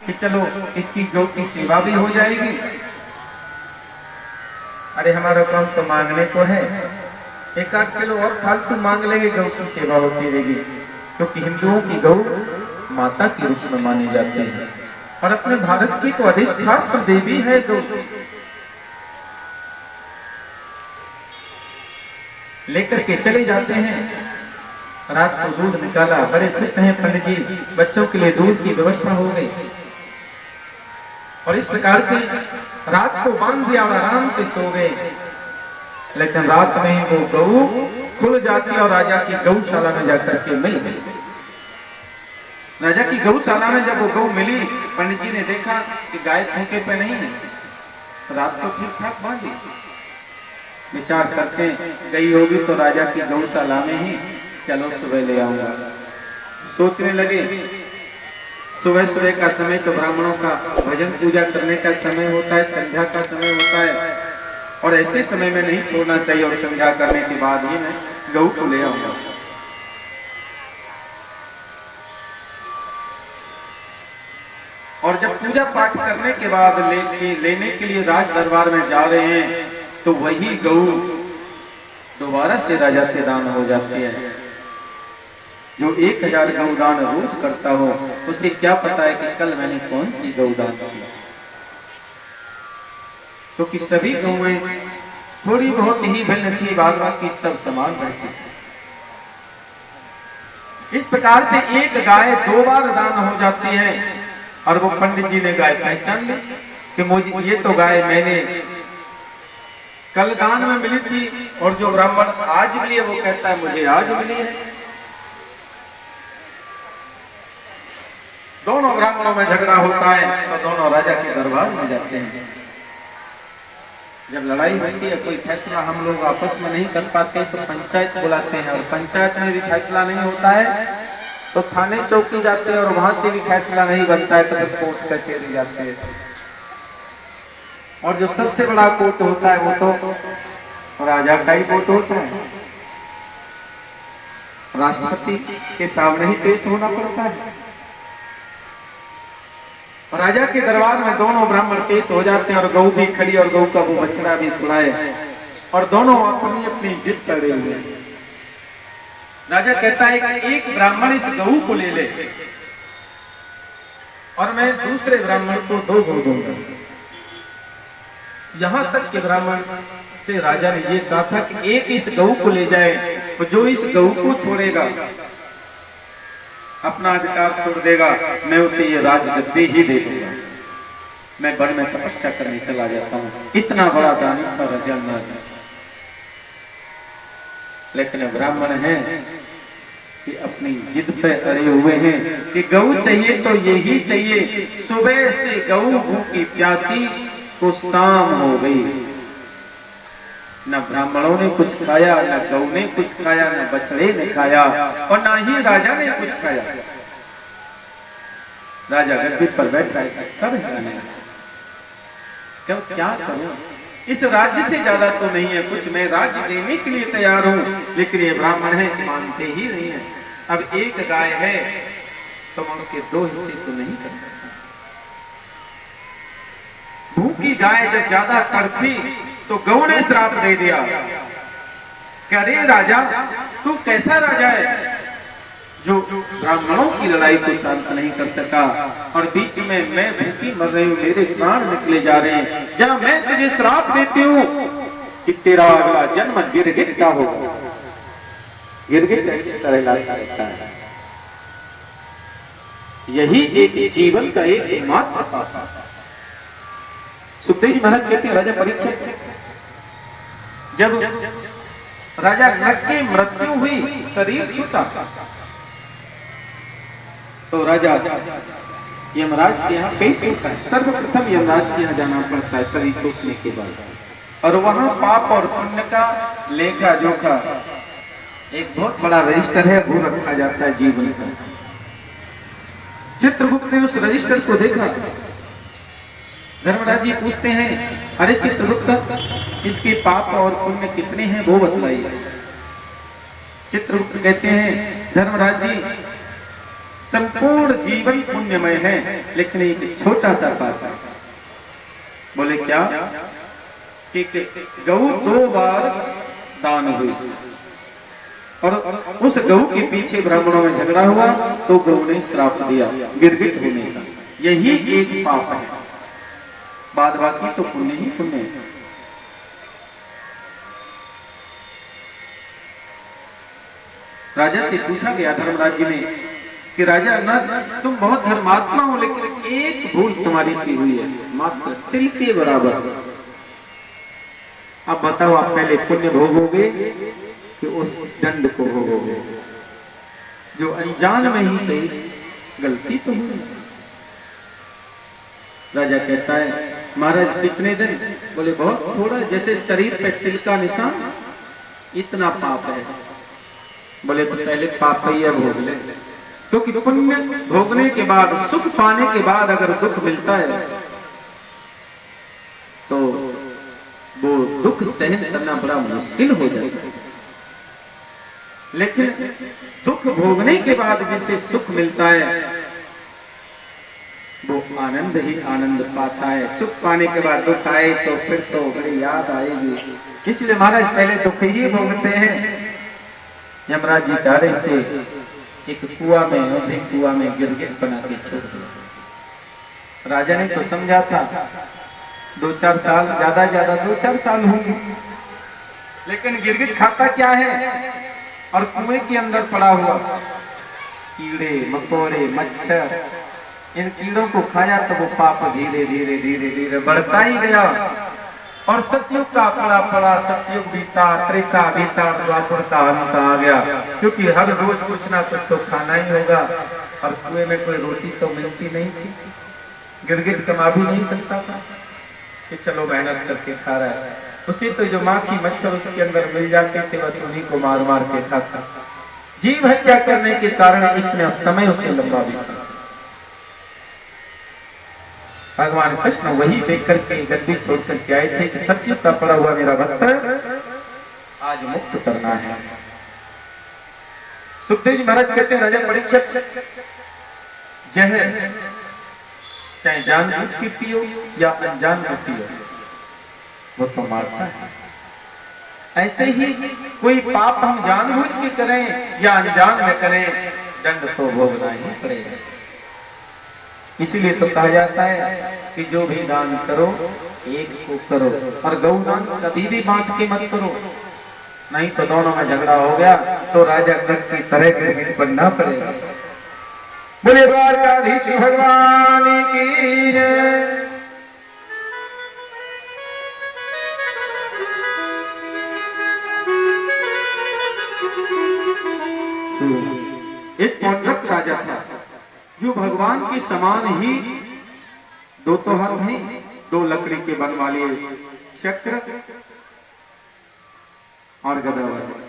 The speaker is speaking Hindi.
कि चलो इसकी गौ की सेवा भी हो जाएगी। अरे हमारा काम तो मांगने को है, 1-8 किलो और फालतू मांग लेंगे, गौ की सेवा होती रहेगी। क्योंकि हिंदुओं की गौ माता के रूप में मानी जाती है और अपने भारत की तो अधिष्ठात्र देवी है गौ। लेकर के चले जाते हैं, रात को दूध निकाला, बड़े खुश हैं पंडित जी, बच्चों के लिए दूध की व्यवस्था हो गई। और इस प्रकार से रात को बांध दिया और आराम से सो गए। लेकिन रात में ही वो गऊ खुल जाती और राजा की गौशाला में जाकर के मिल गई। राजा की गौशाला में जब वो गऊ मिली, पंडित जी ने देखा कि गाय खूंटे पे नहीं है, रात तो ठीक ठाक बांधी। विचार करते गई होगी तो राजा की गौशाला में ही, चलो सुबह ले आऊंगा। सोचने लगे, सुबह सुबह का समय तो ब्राह्मणों का भजन पूजा करने का समय होता है, संध्या का समय होता है, और ऐसे समय में नहीं छोड़ना चाहिए, और संध्या करने के बाद ही मैं गौ को ले आऊंगा। और जब पूजा पाठ करने के बाद लेने के लिए राज दरबार में जा रहे हैं, तो वही गऊ दोबारा से राजा से दान हो जाती है। जो 1000 गौदान रोज करता हो, उसे क्या पता है कि कल मैंने कौन सी गौदान की। क्योंकि सभी गौएं थोड़ी बहुत ही भिन्न थी, बाद बाकी सब समान रहती थी। इस प्रकार से एक गाय 2 बार दान हो जाती है, और वो पंडित जी ने गाय पहचान ली कि मुझे ये तो गाय मैंने कल दान में मिली थी, और जो ब्राह्मण आज मिली है वो कहता है मुझे आज मिली है। दोनों ब्राह्मणों में झगड़ा होता है, तो दोनों राजा के दरबार में जाते हैं। जब लड़ाई होती है, कोई फैसला हम लोग आपस में नहीं कर पाते, तो पंचायत बुलाते हैं, और पंचायत में भी फैसला नहीं होता है तो थाने चौकी जाते हैं, और वहां से भी फैसला नहीं बनता है तो फिर कोर्ट कचहरी जाते हैं। और जो सबसे बड़ा कोर्ट होता है वो तो राजा का ही कोर्ट होता है, राष्ट्रपति के सामने ही पेश होना पड़ता है। और राजा के दरबार में दोनों ब्राह्मण पेश हो जाते हैं, और गऊ भी खड़ी और गऊ का वो बछड़ा भी खुला है, और दोनों अपनी अपनी जिद करे हुए हैं। राजा कहता है कि एक ब्राह्मण इस गऊ को ले ले, और मैं दूसरे ब्राह्मण को 2 गऊ दूंगा। यहां तक कि ब्राह्मण से राजा ने ये कहा था कि एक इस गऊ को ले जाए, तो जो इस गऊ को छोड़ेगा, अपना अधिकार छोड़ देगा, मैं उसे ये राजगद्दी ही दे दूंगा। मैं वन में तपस्या करने चला जाता हूं। इतना बड़ा दानी था राजा न। लेकिन ब्राह्मण है कि अपनी जिद पे अड़े हुए हैं कि गऊ चाहिए तो यही चाहिए। सुबह से गऊ भूखी प्यासी को शाम हो गई, न ब्राह्मणों ने कुछ खाया, न गऊ ने कुछ खाया, न बछड़े ने खाया, और न ही राजा ने कुछ खाया। राजा गद्दी पर बैठा है, सब है, क्यों क्या करूं, इस राज्य से ज्यादा तो नहीं है कुछ, मैं राज्य देने के लिए तैयार हूं, लेकिन ये ब्राह्मण है कि मानते ही नहीं है। अब एक गाय है तो मैं उसके 2 हिस्से तो नहीं कर सकता। भूखी गाय जब ज्यादा तड़पी तो गऊ ने श्राप दे दिया कि अरे राजा, तू कैसा राजा है जो ब्राह्मणों की लड़ाई को शांत नहीं कर सका, और बीच में मैं भूखी मर रही हूं, मेरे प्राण निकले जा रहे हैं। जा, मैं तुझे श्राप देती हूं कि तेरा अगला जन्म गिरगिट का होगा। गिरगिट ऐसे सरलाता रहता है, यही एक जीवन का एकमात्र पाप है। सुखदेव जी महाराज कहते हैं, राजा परीक्षित जब राजा नरक की मृत्यु हुई, शरीर छूटा, तो राजा यमराज के यहाँ पेश होता है। सर्वप्रथम यमराज के यहाँ जाना पड़ता है शरीर छूटने के बाद, और वहां पाप और पुण्य का लेखा जोखा एक बहुत बड़ा रजिस्टर है, वो रखा जाता है जीवन का। चित्रगुप्त ने उस रजिस्टर को देखा। धर्मराज जी पूछते हैं, अरे चित्रगुप्त, इसके पाप और पुण्य कितने हैं वो बतलाइए। चित्रगुप्त कहते हैं, धर्मराज जी, संपूर्ण जीवन पुण्यमय है, लेकिन एक छोटा सा पाप है। बोले क्या? कि गऊ 2 बार दान हुई और उस गऊ के पीछे ब्राह्मणों में झगड़ा हुआ तो गऊ ने श्राप दिया गिरगिट होने का। यही एक पाप है, बाद बाकी तो पुण्य ही पुण्य है। राजा से पूछा गया धर्मराज जी ने कि राजा न तुम बहुत धर्मात्मा हो, लेकिन एक भूल तुम्हारी सी हुई है, मात्र तिल के बराबर। अब बताओ, आप पहले पुण्य भोगोगे कि उस दंड को भोगोगे? जो अनजान में ही सही, गलती तो हुई। राजा कहता है महाराज कितने दिन? बोले बहुत थोड़ा, जैसे शरीर पे तिल का निशान, इतना पाप है। बोले तो पहले पाप ही भोग ले, क्योंकि पुण्य भोगने के बाद, सुख पाने के बाद अगर दुख मिलता है तो वो दुख सहन करना बड़ा मुश्किल हो जाता है। लेकिन दुख भोगने के बाद जिसे सुख मिलता है वो आनंद ही आनंद पाता है। सुख पाने के बाद दुख आए तो फिर तो बड़ी याद आएगी। इसलिए महाराज पहले दुख ही भोगते हैं। यमराज जी का आदेश से एक कुआं में, अधिक कुआं में गिरगिट बना के छोड़ दिया। राजा ने तो समझा था 2-4 साल, ज्यादा 2-4 साल होंगे, लेकिन गिरगिट खाता क्या है? और कुएं के अंदर पड़ा हुआ कीड़े मकोड़े मच्छर, इन कीड़ों को खाया तो वो पाप धीरे धीरे धीरे धीरे बढ़ता ही गया। और सतयुग का पड़ा पड़ा, सतयुग बीता, त्रेता बीता, द्वापर का अंत आ गया, क्योंकि हर रोज कुछ ना कुछ तो खाना ही होगा। और कुएं में कोई रोटी तो मिलती नहीं थी, गिरगिट कमा भी नहीं सकता था कि चलो मेहनत करके खा रहा है। उसी तो जो माखी मच्छर उसके अंदर मिल जाते थे, बस उन्हीं को मार मार के खाता। जीव हत्या करने के कारण इतना समय उसे लंबा बीता। भगवान कृष्ण वही देख करके गद्दी छोड़ करके आए थे कि सत्य का पड़ा हुआ मेरा भक्त आज मुक्त करना है। सुखदेव जी महाराज कहते हैं राजा परीक्षित, जहर चाहे जानबूझ के पियो या अनजान में पियो, वो तो मारता है। ऐसे ही कोई पाप हम जानबूझ के करें या अनजान में करें, दंड तो भोगना ही पड़ेगा। इसीलिए तो कहा जाता है कि जो भी दान करो एक को करो, और गौदान कभी भी बांट के मत करो, नहीं तो दोनों में झगड़ा हो गया तो राजा कृत की तरह गिरगिट बनना पड़ेगा। बोले द्वारकाधीश भगवान की जय। एक पौंड्रक राजा था जो भगवान के समान ही 2 तो हाथ हैं, 2 लकड़ी के बन वाले चक्र और गदा वाले।